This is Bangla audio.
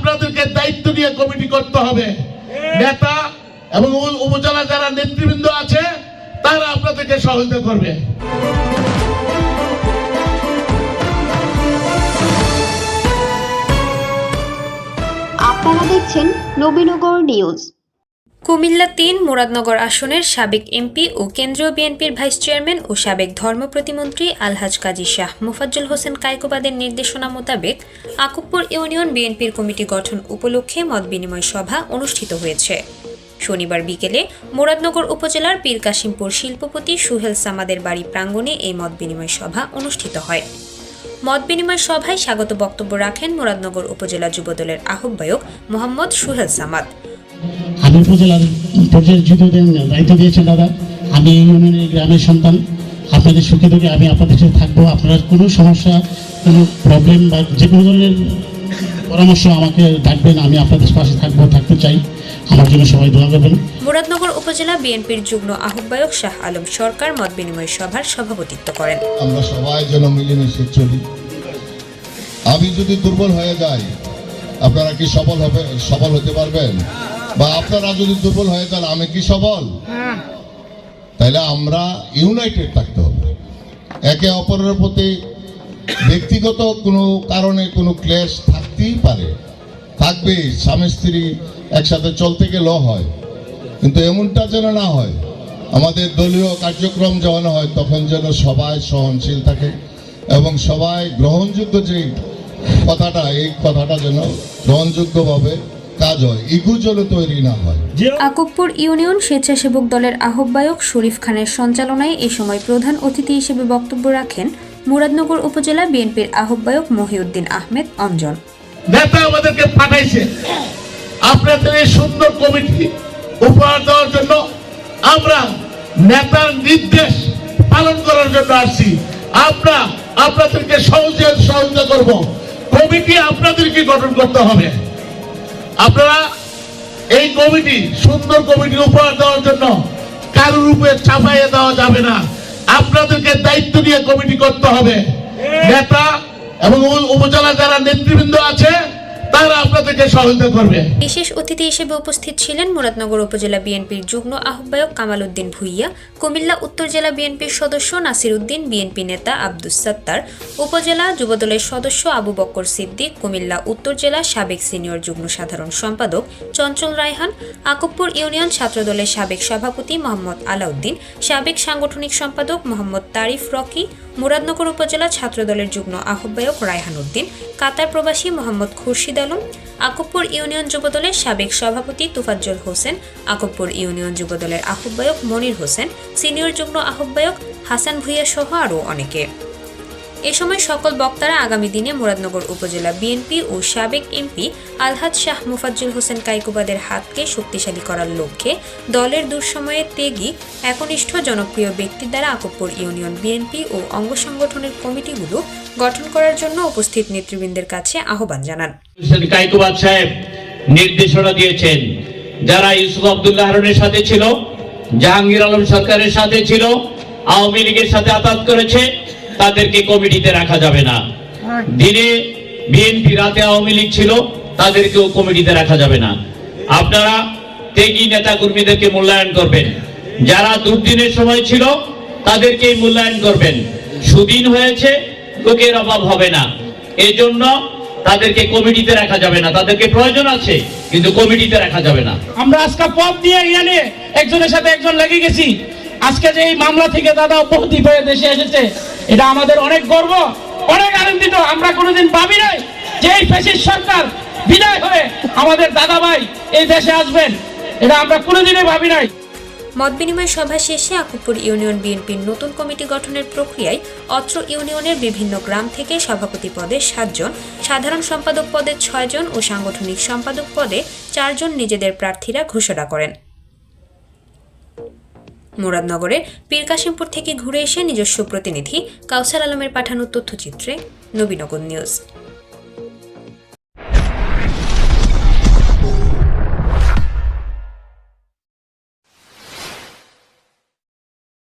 আপনাদেরকে দায়িত্ব নিয়ে কমিটি করতে হবে। নেতা এবং উপজেলা যারা নেতৃবৃন্দ আছে তারা আপনাদেরকে সহযোগিতা করবে। আপনারা দেখছেন নবীনগর নিউজ। কুমিল্লা ৩ মুরাদনগর আসনের সাবেক এমপি ও কেন্দ্রীয় বিএনপির ভাইস চেয়ারম্যান ও সাবেক ধর্ম প্রতিমন্ত্রী আলহাজ কাজী শাহ মোফাজ্জল হোসেন কায়কোবাদের নির্দেশনা মোতাবেক আকুবপুর ইউনিয়ন বিএনপির কমিটি গঠন উপলক্ষে মতবিনিময় সভা অনুষ্ঠিত হয়েছে। শনিবার বিকেলে মুরাদনগর উপজেলার পীর কাশিমপুর শিল্পপতি সুহেল সামাদের বাড়ি প্রাঙ্গণে এই মতবিনিময় সভা অনুষ্ঠিত হয়। মতবিনিময় সভায় স্বাগত বক্তব্য রাখেন মুরাদনগর উপজেলা যুবদলের আহ্বায়ক মোহাম্মদ সুহেল সামাদ। আমি উপজেলার পর্যায়ে দায়িত্ব দিয়েছেন দাদা। আমি ইউনিয়নের গ্রামের সন্তান, আপনাদের সুখে দুঃখে আমি আপনাদের সাথে থাকবো। আপনারা কোনো সমস্যা, কোনো প্রবলেম বা যে কোনো ধরনের পরামর্শ আমাকে ডাকবেন, আমি আপনাদের পাশে থাকতে চাই। আমার জন্য সবাই দোয়া করবেন। মুরাদনগর উপজেলা বিএনপির যুগ্ম আহ্বায়ক শাহ আলম সরকার মতবিনিময় সভার সভাপতিত্ব করেন। আমরা সবাই যেন মিলেমিশে চলি। আমি যদি দুর্বল হয়ে যাই, আপনারা কি সবল হতে পারবেন? বা আপনারা যদি দুর্বল হয়ে যান, আমি কি সবল? তাইলে আমরা ইউনাইটেড থাকতে হবে। একে অপরের প্রতি ব্যক্তিগত কোনো কারণে কোনো ক্লেশ থাকতেই পারে, থাকবে। স্বামী স্ত্রী একসাথে চলতে গেলেও হয়, কিন্তু এমনটা যেন না হয়। আমাদের দলীয় কার্যক্রম যখন হয় তখন যেন সবাই সহনশীল থাকে এবং সবাই গ্রহণযোগ্য যে কথাটা, এই কথাটা যেন গ্রহণযোগ্যভাবে কাজ হয়, ইগো যেন তৈরি না হয়। আকুবপুর ইউনিয়ন স্বেচ্ছাসেবক দলের আহ্বায়ক শরীফ খানের সঞ্চালনায় এ সময় প্রধান অতিথি হিসেবে বক্তব্য রাখেন মুরাদনগর উপজেলা বিএনপির আহ্বায়ক মহিউদ্দিন আহমেদ অঞ্জন। নেতা আমাদেরকে পাঠাইছে আপনাদের এই সুন্দর কমিটি উপহার দেওয়ার জন্য। আমরা নেতার নির্দেশ পালন করার জন্য আসছি। আমরা আপনাদেরকে সহযোগিতা করব। কমিটি আপনাদেরকে গঠন করতে হবে। আপনারা এই কমিটি, সুন্দর কমিটি উপহার দেওয়ার জন্য কারোর উপরে চাপাইয়ে দেওয়া যাবে না। আপনাদেরকে দায়িত্ব নিয়ে কমিটি করতে হবে। নেতা এবং উপজেলা যারা নেতৃবৃন্দ আছে তারা আপনাদেরকে সহযোগিতা করবে। বিশেষ অতিথি হিসেবে উপস্থিত ছিলেন মুরাদনগর উপজেলা বিএনপির যুগ্ম আহ্বায়ক কামাল উদ্দিন ভুইয়া, কুমিল্লা উত্তর জেলা বিএনপির সদস্য নাসির উদ্দিন, বিএনপি নেতা আব্দুস সাত্তার, উপজেলা যুবদলের সদস্য আবু বক্কর সিদ্দিক, কুমিল্লা উত্তর জেলা সাবেক সিনিয়র যুগ্ম সাধারণ সম্পাদক চঞ্চল রায়হান, আকুবপুর ইউনিয়ন ছাত্রদলের সাবেক সভাপতি মোহাম্মদ আলাউদ্দিন, সাবেক সাংগঠনিক সম্পাদক মোহাম্মদ তারিফ রকি, মুরাদনগর উপজেলা ছাত্রদলের যুগ্ম আহ্বায়ক রায়হান উদ্দিন, কাতার প্রবাসী মোহাম্মদ খুরশিদ আলম, আকুবপুর ইউনিয়ন যুবদলের সাবেক সভাপতি তুফাজ্জল হোসেন, আকুবপুর ইউনিয়ন যুবদলের আহ্বায়ক মনির হোসেন, সিনিয়র যুগ্ম আহ্বায়ক হাসান ভুইয়া সহ আরও অনেকে। এ সময় সকল বক্তারা আগামী দিনে মুরাদনগর উপজেলা বিএনপি ও সাবেক এমপি আলহাজ শাহ মোফাজ্জল হোসেন কায়কোবাদের হাতকে শক্তিশালী করার লক্ষ্যে দলের দুঃসময়ে ত্যাগী একনিষ্ঠ জনপ্রিয় ব্যক্তির দ্বারা আকুবপুর ইউনিয়ন বিএনপি ও অঙ্গ সংগঠনের কমিটিগুলো গঠন করার জন্য উপস্থিত নেতৃবৃন্দের কাছে আহ্বান জানান। কায়কোবাদ সাহেব নির্দেশনা দিয়েছেন, যারা ইউসুফ আব্দুল্লাহ হারুনের সাথে ছিল, জাহাঙ্গীর আলম সরকারের সাথে ছিল, আওয়ামী লীগের সাথে আতাত করেছে, তাদেরকে কমিটিতে রাখা যাবে না। দিনে বিএনপি, রাতে আওয়ামী লীগ ছিল, তাদেরকেও কমিটিতে রাখা যাবে না। আপনারা ত্যাগী নেতা কর্মীদেরকে মূল্যায়ন করবেন। যারা দুর্দিনের সময় ছিল তাদেরকে মূল্যায়ন করবেন। সুদিন হয়েছে, লোকের অভাব হবে না, এই জন্য তাদেরকে কমিটিতে রাখা যাবে না। তাদেরকে প্রয়োজন আছে কিন্তু কমিটিতে রাখা যাবে না। আমরা আজকে পথ দিয়ে গেলে একজনের সাথে একজন লেগে গেছি। আজকে যে এই মামলা থেকে দাদা অব্যাহতি পেয়ে দেশে এসেছে, এটা আমাদের অনেক গর্ব, অনেক আনন্দিত। আমরা কোনোদিন ভাবি নাই যে এই ফ্যাসিস্ট সরকার বিদায় হয়ে আমাদের দাদা ভাই এই দেশে আসবেন, এটা আমরা কোনোদিনই ভাবি নাই। মতবিনিময় সভা শেষে আকুবপুর ইউনিয়ন বিএনপির নতুন কমিটি গঠনের প্রক্রিয়ায় অত্র ইউনিয়নের বিভিন্ন গ্রাম থেকে সভাপতি পদে 7 জন, সাধারণ সম্পাদক পদে 6 জন ও সাংগঠনিক সম্পাদক পদে 4 জন নিজেদের প্রার্থীরা ঘোষণা করেন। মুরাদনগরের পীর কাশিমপুর থেকে ঘুরে এসে নিজস্ব প্রতিনিধি কাউসার আলমের পাঠানো তথ্যচিত্রে নবীনগর নিউজ।